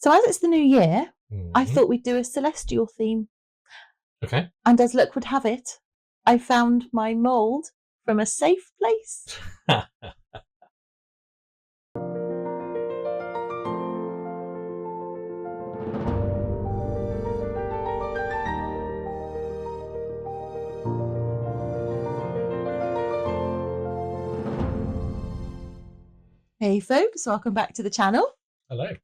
So as it's the new year, I Mm-hmm. thought we'd do a celestial theme. Okay. And as luck would have it, I found my mould from a safe place. Hey folks, welcome back to the channel. Hello.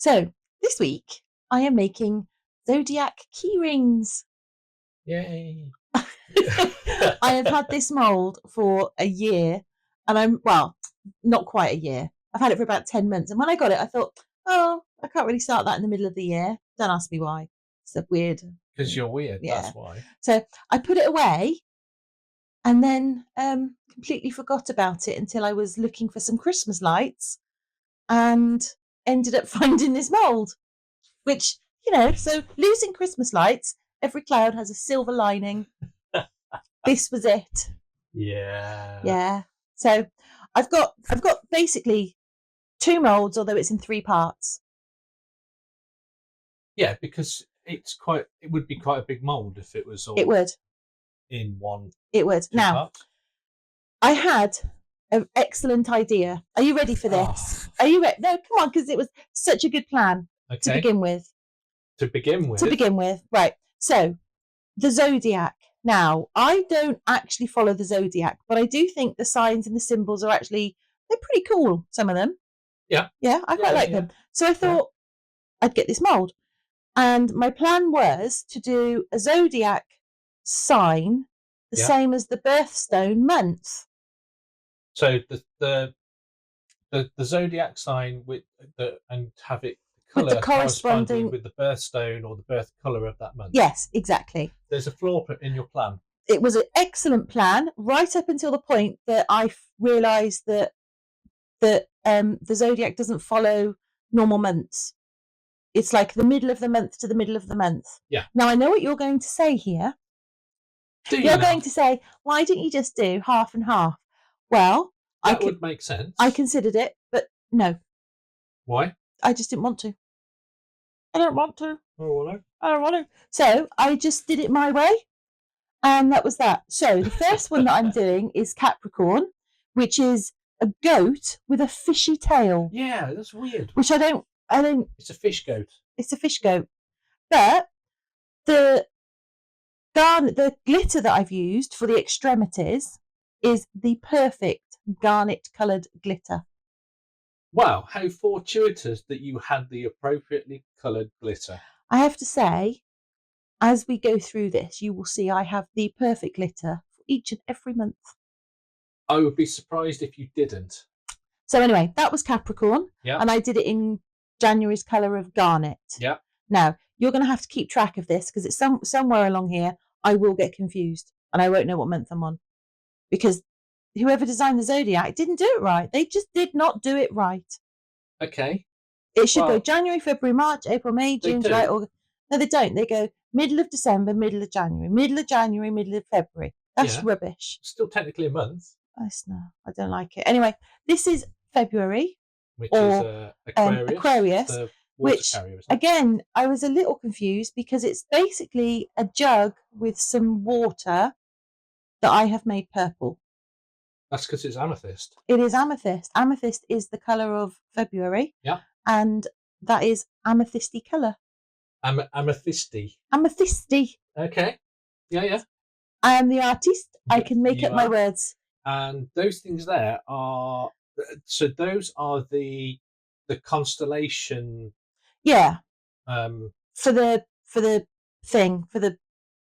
So this week I am making Zodiac Keyrings. Yay. I have had this mould for a year and not quite a year. I've had it for about 10 months. And when I got it, I thought, oh, I can't really start that in the middle of the year. Don't ask me why. It's a weird. Because you're weird, Yeah. that's why. So I put it away and then completely forgot about it until I was looking for some Christmas lights and ended up finding this mould, which, so losing Christmas lights, every cloud has a silver lining. This was it. Yeah. Yeah. So I've got basically 2 moulds, although it's in 3 parts. Yeah, because it would be quite a big mould if it was all It would. in one. It would. Now, parts. I had an excellent idea. Are you ready for this? Oh. Are you ready? No, come on, because it was such a good plan to begin with. To begin with. Right. So the Zodiac. Now, I don't actually follow the Zodiac, but I do think the signs and the symbols are they're pretty cool, some of them. Yeah. Yeah, I quite like them. So I thought I'd get this mould. And my plan was to do a Zodiac sign the same as the Birthstone month. So the Zodiac sign and have it with the corresponding with the birthstone or the birth colour of that month. Yes, exactly. There's a flaw in your plan. It was an excellent plan right up until the point that I realised that the Zodiac doesn't follow normal months. It's like the middle of the month to the middle of the month. Yeah. Now I know what you're going to say here. You're going to say, why didn't you just do half and half? Well, that would make sense. I considered it, but no. Why? I just didn't want to. I don't want to. Oh, no. I don't want to. So I just did it my way. And that was that. So the first one that I'm doing is Capricorn, which is a goat with a fishy tail. Yeah, that's weird. Which I don't. It's a fish goat. It's a fish goat. But the glitter that I've used for the extremities is the perfect garnet coloured glitter. Wow, how fortuitous that you had the appropriately coloured glitter. I have to say, as we go through this, you will see I have the perfect glitter for each and every month. I would be surprised if you didn't. So anyway, that was Capricorn. Yeah. And I did it in January's colour of garnet. Yeah. Now, you're going to have to keep track of this because it's somewhere along here I will get confused and I won't know what month I'm on. Because whoever designed the Zodiac didn't do it right. They just did not do it right. Okay. It should go January, February, March, April, May, June, July, August. No, they don't. They go middle of December, middle of January, middle of January, middle of February. That's rubbish. Still technically a month. No, I don't like it. Anyway, this is February. Which is Aquarius. Which, again, I was a little confused because it's basically a jug with some water that I have made purple. That's because it's amethyst. It is amethyst. Amethyst is the colour of February. Yeah. And that is amethysty colour. Amethysty. Amethysty. Okay. Yeah. I am the artist. I can make up my words. And those things there are... So those are the Constellation... Yeah. For the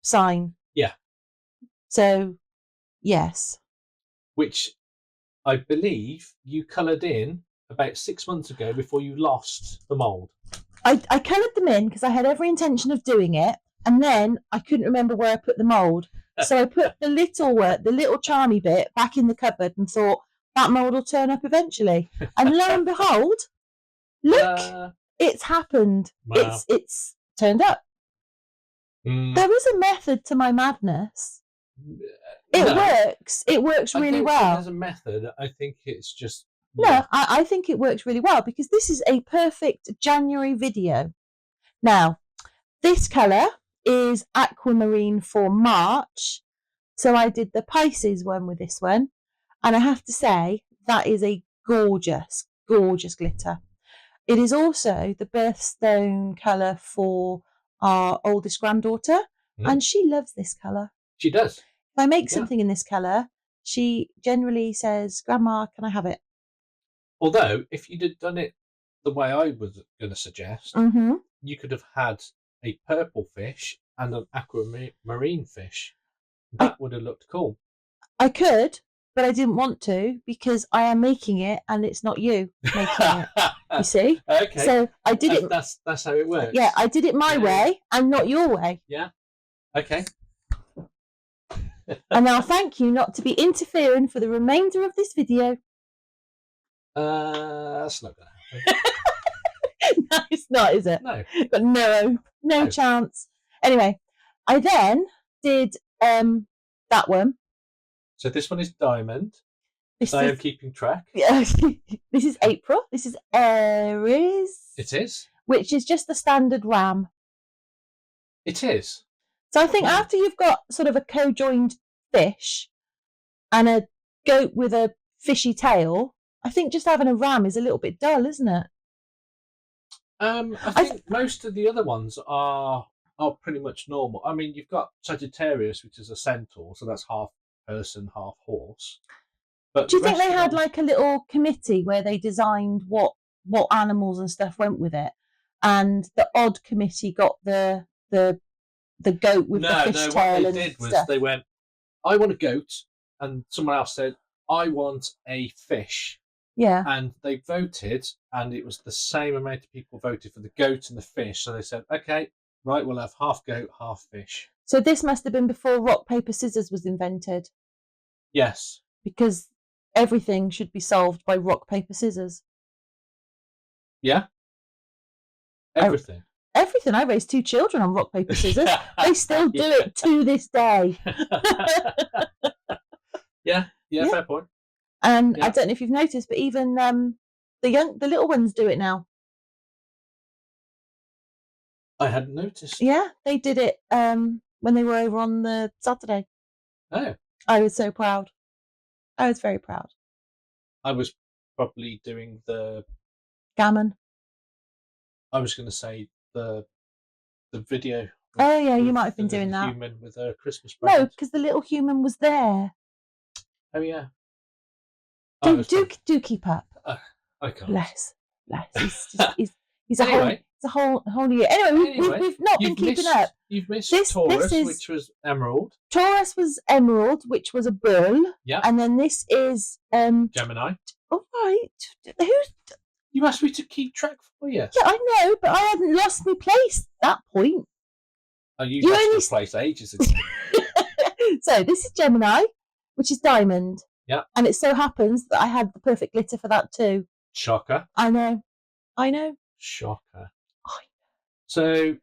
sign. Yeah. So, yes. Which I believe you coloured in about 6 months ago before you lost the mould. I coloured them in because I had every intention of doing it, and then I couldn't remember where I put the mould. So I put the little charmy bit back in the cupboard and thought that mould will turn up eventually. And lo and behold, look, it's happened. Wow. It's turned up. There is a method to my madness. It works. It works really well. There's a method. I think it's just No, I think it works really well because this is a perfect January video. Now, this colour is aquamarine for March. So I did the Pisces one with this one. And I have to say, that is a gorgeous, gorgeous glitter. It is also the birthstone colour for our oldest granddaughter. And she loves this colour. She does. If I make something in this colour, she generally says, Grandma, can I have it? Although, if you'd have done it the way I was going to suggest, you could have had a purple fish and an aquamarine fish. That would have looked cool. I could, but I didn't want to because I am making it and it's not you making it. You see? Okay. So I did it. That's how it works. Yeah, I did it my way and not your way. Yeah. Okay. And now thank you not to be interfering for the remainder of this video. That's not going to happen. No, it's not, is it? No. But no chance. Anyway, I then did that one. So this one is diamond. I am keeping track. Yeah. This is April. This is Aries. It is. Which is just the standard ram. It is. So I think after you've got sort of a co-joined fish and a goat with a fishy tail, I think just having a ram is a little bit dull, isn't it? I think most of the other ones are pretty much normal. I mean, you've got Sagittarius, which is a centaur, so that's half person, half horse. But do you think they had like a little committee where they designed what animals and stuff went with it, and the odd committee got the goat with the fish tail what they did was they went, I want a goat, and someone else said, I want a fish. Yeah. And they voted, and it was the same amount of people voted for the goat and the fish. So they said, okay, right, we'll have half goat, half fish. So this must have been before rock, paper, scissors was invented. Yes. Because everything should be solved by rock, paper, scissors. Yeah. Everything. Everything. I raised 2 children on rock, paper, scissors. They still do it to this day. Yeah, fair point. And I don't know if you've noticed, but even the little ones do it now. I hadn't noticed. Yeah, they did it when they were over on the Saturday. Oh. I was so proud. I was very proud. I was probably doing the gammon. I was going to say the video. Oh yeah, you might have been doing that. Human with a Christmas present. No, because the little human was there. Oh yeah. Do keep up. I can't. Bless. He's a whole year. Anyway, we've not been keeping up. You've missed Taurus, which was emerald. Taurus was emerald, which was a bull. Yeah. And then this is Gemini. All right. You asked me to keep track for you. Yeah, I know, but I hadn't lost my place at that point. Oh, you lost your place ages ago. So this is Gemini, which is diamond. Yeah. And it so happens that I had the perfect glitter for that too. Shocker. I know. Shocker. So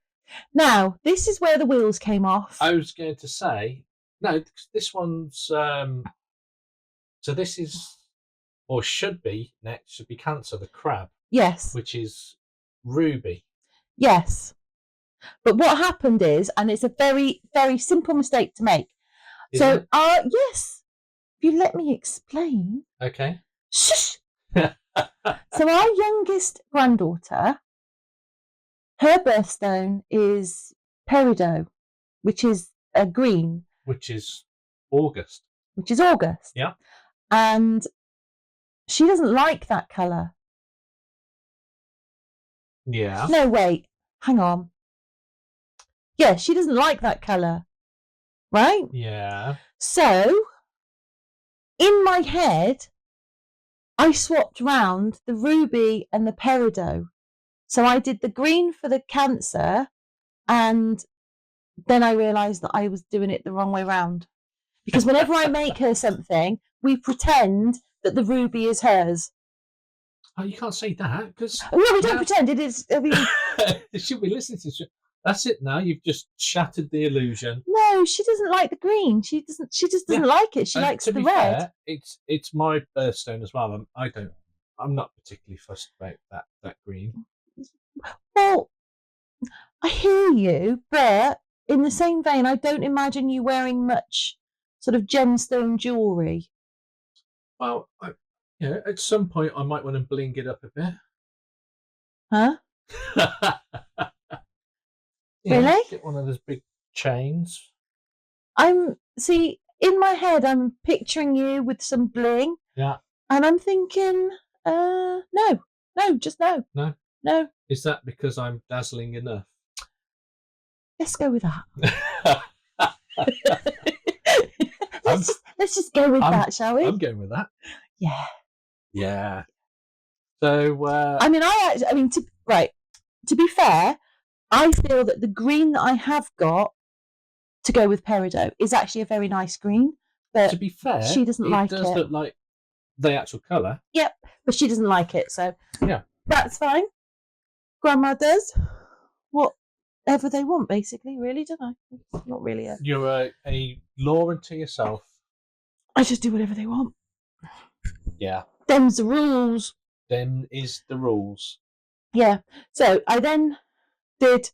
now this is where the wheels came off. I was going to say, no, this one's so this is, or should be Cancer, the crab. Yes. Which is ruby. Yes. But what happened is, and it's a very, very simple mistake to make. Yes. If you let me explain. Okay. Shush. So our youngest granddaughter, her birthstone is peridot, which is a green. Which is August. Yeah. And she doesn't like that colour. Yeah. No, wait. Hang on. Yeah, she doesn't like that colour. Right? Yeah. So, in my head, I swapped round the ruby and the peridot. So I did the green for the Cancer, and then I realised that I was doing it the wrong way round. Because whenever I make her something, we pretend that the ruby is hers. Oh, you can't say that because no, we don't pretend it is. I mean, she'll be listening to this. That's it. Now you've just shattered the illusion. No, she doesn't like the green. She just doesn't like it. She likes the red. Fair, it's my birthstone as well. I don't I'm not particularly fussed about that green. Well, I hear you, but in the same vein, I don't imagine you wearing much sort of gemstone jewellery. Well, at some point I might want to bling it up a bit. Huh? Yeah, Really? get one of those big chains. See, in my head, I'm picturing you with some bling. Yeah. And I'm thinking, no, just no. No? No. Is that because I'm dazzling enough? Let's go with that. let's just go with that, shall we? I'm going with that. Yeah. Yeah. So, to be fair, I feel that the green that I have got to go with peridot is actually a very nice green. But to be fair, she doesn't like it. It does look like the actual colour. Yep, but she doesn't like it, so yeah, that's fine. Grandma does whatever they want, basically, really, don't I? It's not really a... You're a law unto yourself. I just do whatever they want. Yeah. Them's the rules. Them is the rules. Yeah. So I then did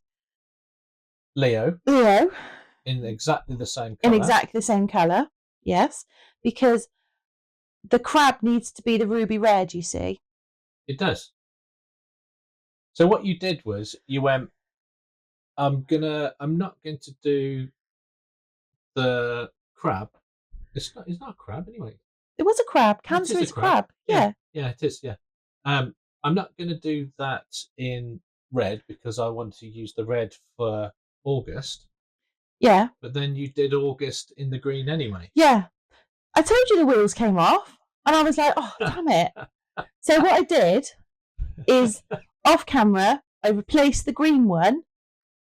Leo in exactly the same colour. In exactly the same colour, yes, because the crab needs to be the ruby red, you see. It does. So what you did was you went, I'm not going to do the crab. It's not a crab anyway. It was a crab. Cancer is a crab. Yeah. Yeah, it is, yeah. I'm not going to do that in red because I want to use the red for August. Yeah. But then you did August in the green anyway. Yeah. I told you the wheels came off and I was like, oh, damn it. So what I did is off camera, I replaced the green one.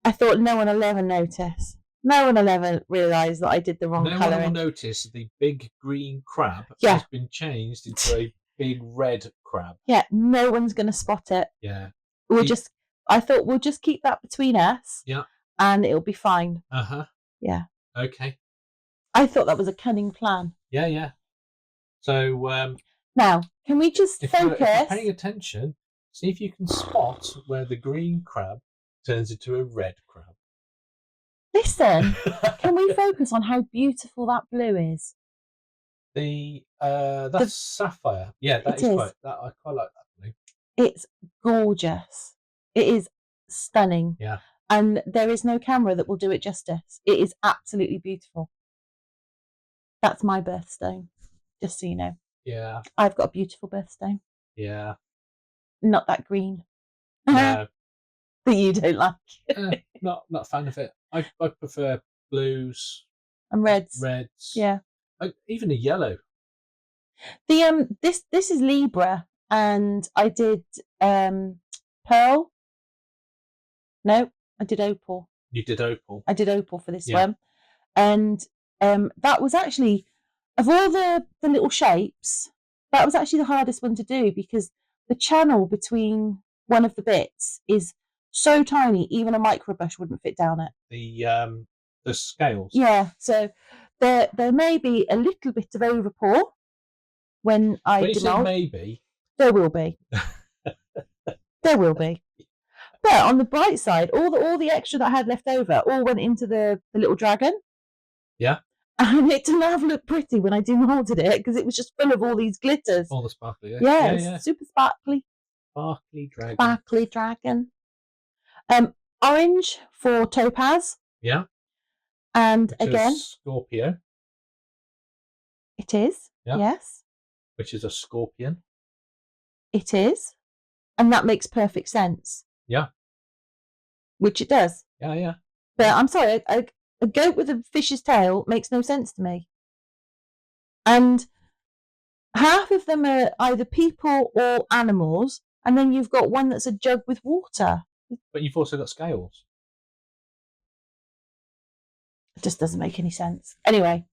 I thought no one will ever notice. No one will ever realise that I did the wrong colouring. No one will notice the big green crab has been changed into a big red crab. Yeah, no one's going to spot it. Yeah. I thought we'll just keep that between us. Yeah. And it'll be fine. Uh-huh. Yeah. Okay. I thought that was a cunning plan. Yeah, yeah. So now, can we just focus? If you're paying attention, see if you can spot where the green crab turns into a red crab. Listen, can we focus on how beautiful that blue is? That's sapphire. Yeah, that is quite. I quite like that blue. It's gorgeous. It is stunning. Yeah. And there is no camera that will do it justice. It is absolutely beautiful. That's my birthstone, just so you know. Yeah. I've got a beautiful birthstone. Yeah. Not that green. No. That you don't like. Not a fan of it. I prefer blues and reds. Yeah. Even a yellow. This is Libra, and I did pearl. No, I did opal. You did opal. I did opal for this one, and that was actually, of all the little shapes, that was actually the hardest one to do because the channel between one of the bits is so tiny, even a microbrush wouldn't fit down it. The scales. Yeah, so there may be a little bit of overpour when I you say maybe, there will be. There will be. But on the bright side, all the extra that I had left over all went into the little dragon. Yeah. And it didn't have look pretty when I demolded it because it was just full of all these glitters. All the sparkly. Yeah. Super sparkly. Sparkly dragon. Sparkly dragon. Orange for topaz. Yeah. And which again, is Scorpio. It is. Yeah. Yes. Which is a scorpion. It is. And that makes perfect sense. Yeah. Which it does. Yeah, yeah. But I'm sorry, a goat with a fish's tail makes no sense to me. And half of them are either people or animals, and then you've got one that's a jug with water. But you've also got scales. It just doesn't make any sense. Anyway.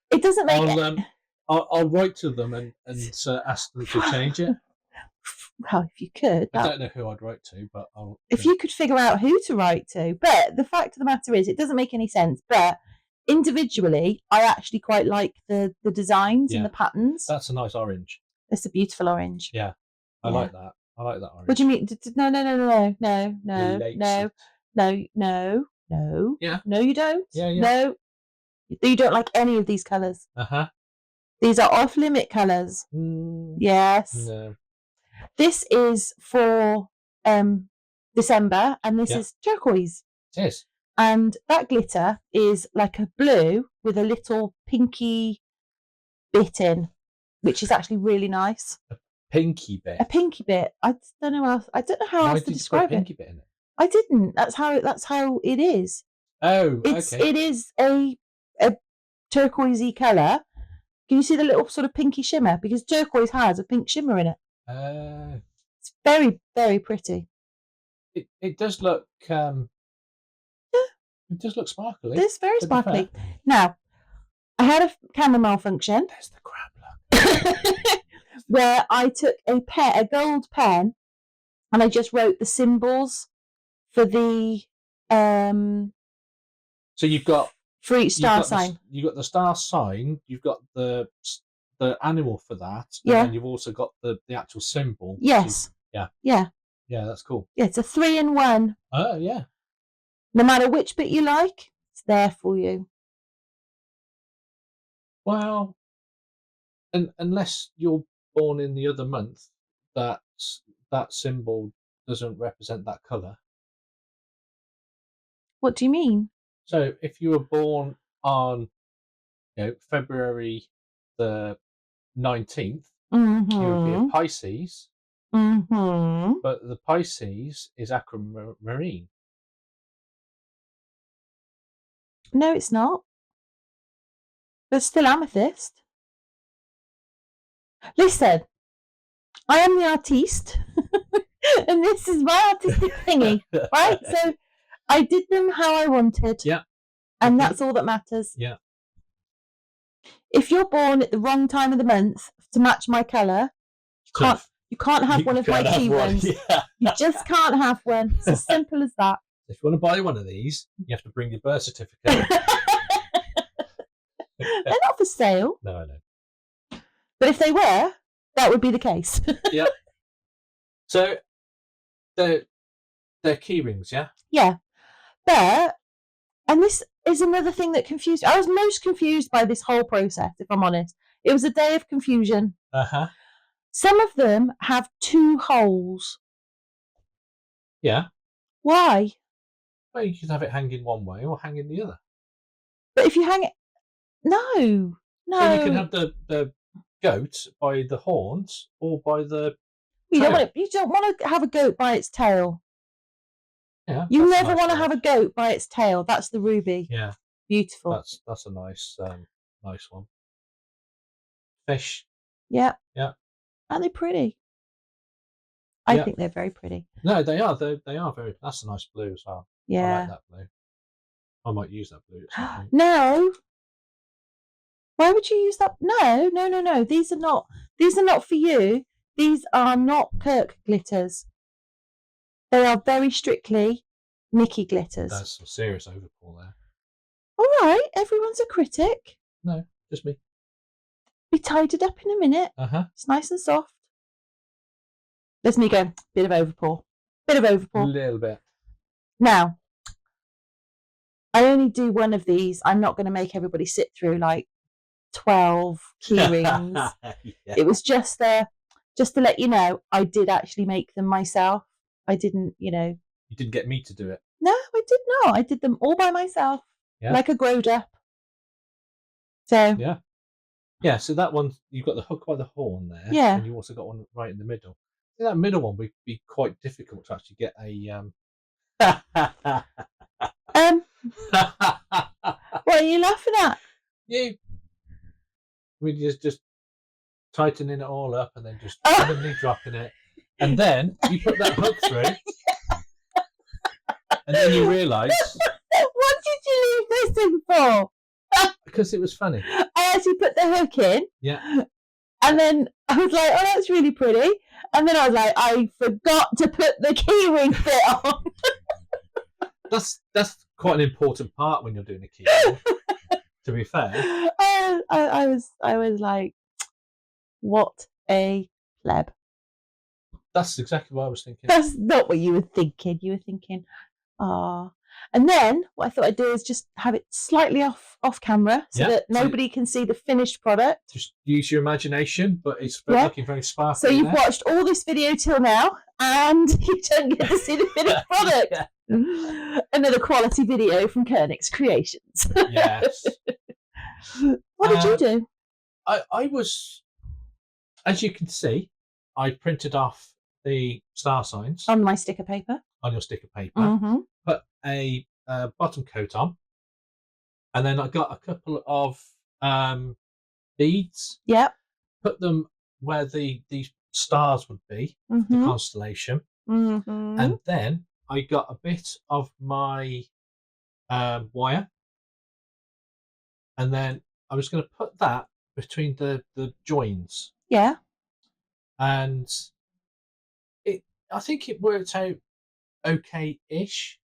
It doesn't make I'll write to them and ask them to change it. Well, if you could. I don't know who I'd write to, but I'll... If you could figure out who to write to. But the fact of the matter is, it doesn't make any sense. But individually, I actually quite like the designs and Yeah. the patterns. That's a nice orange. It's a beautiful orange. Yeah, I like that. I like that orange. What do you mean? No. Yeah. No, you don't. Yeah. No, you don't like any of these colours. These are off-limit colours. Yes. No. This is for December, and this is turquoise. It is. And that glitter is like a blue with a little pinky bit in, which is actually really nice. A pinky bit. A pinky bit. I don't know how else to describe it. Why did you put a pinky bit in it? I didn't. That's how it is. Oh, It is a turquoisey colour. Can you see the little sort of pinky shimmer? Because turquoise has a pink shimmer in it. It's very, very pretty. It does look it does look sparkly. It's very sparkly. Now, I had a camera malfunction. There's the crab look. Where I took a gold pen, and I just wrote the symbols for the So you've got for each star sign. You've got the star sign. You've got the animal for that. And then you've also got the actual symbol. Yes. Yeah, that's cool. Yeah, it's a 3-in-1. Oh yeah. No matter which bit you like, it's there for you. Well, unless you're born in the other month, that symbol doesn't represent that colour. What do you mean? So if you were born on, February the 19th, you would be a Pisces. But the Pisces is aquamarine. No, it's not. There's still amethyst. Listen, I am the artiste, and this is my artistic thingy, right? So I did them how I wanted. Yeah. And that's all that matters. Yeah. If you're born at the wrong time of the month to match my colour, you can't have one of my Keyrings. Yeah. You just can't have one. It's as simple as that. If you want to buy one of these, you have to bring your birth certificate. They're not for sale. No, I know. But if they were, that would be the case. Yeah. So they're Keyrings, yeah? Yeah. But, and this is another thing that confused me. I was most confused by this whole process, if I'm honest. It was a day of confusion. Some of them have 2 holes. Yeah. Why? Well, you could have it hanging one way or hanging the other. But if you hang it... No. So you can have the goat by the horns or by the you don't want to have a goat by its tail. Yeah. You never want to have a goat by its tail. That's the ruby. Yeah. Beautiful. That's a nice one. Fish. Yeah. Yeah. Aren't they pretty? I think they're very pretty. No, they are. They are very. That's a nice blue as well. Yeah. I like that blue. I might use that blue at some point. No. Why would you use that? No. These are not for you. These are not Kirk glitters. They are very strictly Nikki glitters. That's some serious overpull there. All right, everyone's a critic. No, just me. Be tidied up in a minute. It's nice and soft. There's me going, bit of overpull. A little bit. Now, I only do one of these. I'm not going to make everybody sit through like 12 Keyrings. Yeah. It was just to let you know, I did actually make them myself. I didn't, You didn't get me to do it. No, I did not. I did them all by myself, like a growed up. So yeah. So that one, you've got the hook by the horn there. Yeah. And you also got one right in the middle. So that middle one would be quite difficult to actually get a. What are you laughing at? We just tightening it all up and then just randomly dropping it, and then you put that hook through, and then you realise. What did you leave this in for? Because it was funny. I actually put the hook in. Yeah. And then I was like, oh, that's really pretty. And then I was like, I forgot to put the keyring bit on. That's quite an important part when you're doing a keyring. To be fair, I was like, what a pleb. that's exactly what I was thinking. That's not what you were thinking. You were thinking, ah. And then what I thought I'd do is just have it slightly off camera so that nobody can see the finished product. Just use your imagination, but it's looking very sparkly. So you've watched all this video till now, and you don't get to see the finished product. Another quality video from Kirnix Creations. Yes. What did you do? I was, as you can see, I printed off the star signs on my sticker paper. On your sticker paper. Put a bottom coat on, and then I got a couple of beads. Yep. Put them where the stars would be, the constellation, and then I got a bit of my wire, and then I was going to put that between the joins. Yeah. And I think it worked out okay-ish.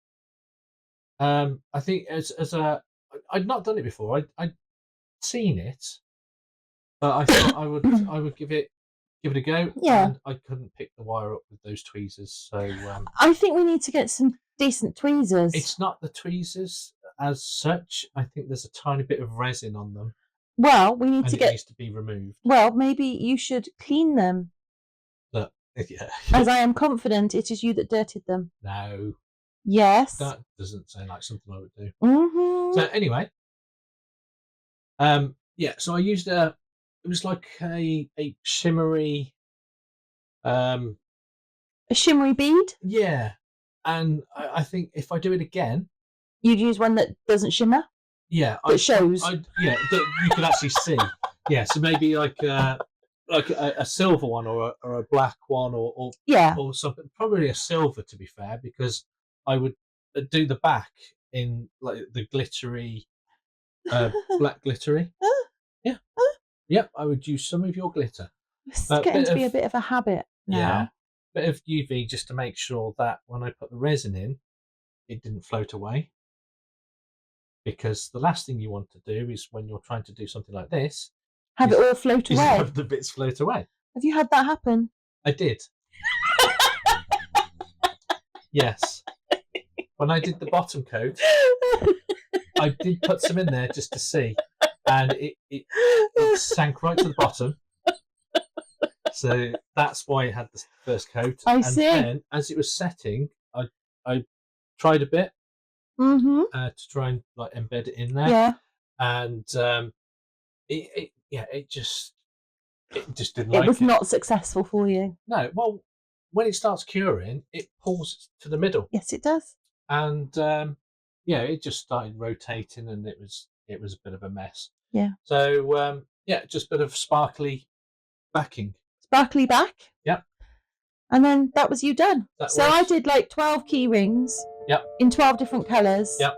I think I'd not done it before. I'd seen it, but I thought I would give it a go. Yeah. And I couldn't pick the wire up with those tweezers, so I think we need to get some decent tweezers. It's not the tweezers as such. I think there's a tiny bit of resin on them. Well, we need to get. It needs to be removed. Well, maybe you should clean them. Look, yeah. As I am confident it is you that dirtied them. No. Yes. That doesn't sound like something I would do. So anyway, yeah. So I used it was like a shimmery, a shimmery bead. Yeah, and I think if I do it again, you'd use one that doesn't shimmer. Yeah, that shows. Yeah, that you could actually see. Yeah, so maybe like a silver one or a black one or something. Probably a silver, to be fair, because I would do the back in like the glittery, black glittery. Yeah, yep. I would use some of your glitter. It's getting to be a bit of a habit now. Yeah, bit of UV just to make sure that when I put the resin in, it didn't float away. Because the last thing you want to do is when you're trying to do something like this, have it all float away. Have the bits float away. Have you had that happen? I did. Yes. When I did the bottom coat, I did put some in there just to see, and it sank right to the bottom. So that's why it had the first coat. I see. And then, as it was setting, I tried a bit. To try and like embed it in there. Yeah. And it just didn't like it. It was not successful for you. No. Well, when it starts curing, it pulls to the middle. Yes, it does. And it just started rotating, and it was a bit of a mess. Yeah. So just a bit of sparkly backing. Sparkly back. Yep. And then that was you done. I did like 12 key rings. Yep. In 12 different colours. Yep.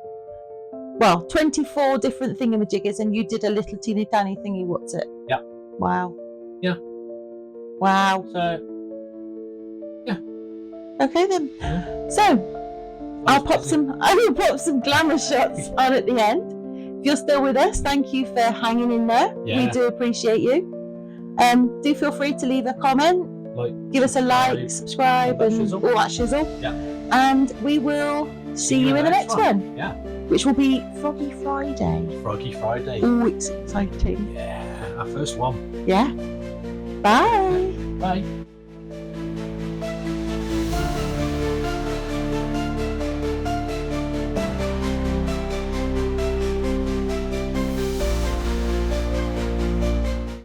Well, 24 different thingamajiggers, and you did a little teeny tiny thingy. What's it? Yep. Wow. Yeah. Wow. So. Yeah. Okay then. Yeah. So, I will pop some glamour shots on at the end. If you're still with us, thank you for hanging in there. Yeah. We do appreciate you. Do feel free to leave a comment. Give us a like, subscribe, and all that shizzle. Yeah. And we will see you in the next one. Yeah. Which will be Froggy Friday. Froggy Friday. Oh, it's exciting. Yeah, our first one. Yeah. Bye. Bye.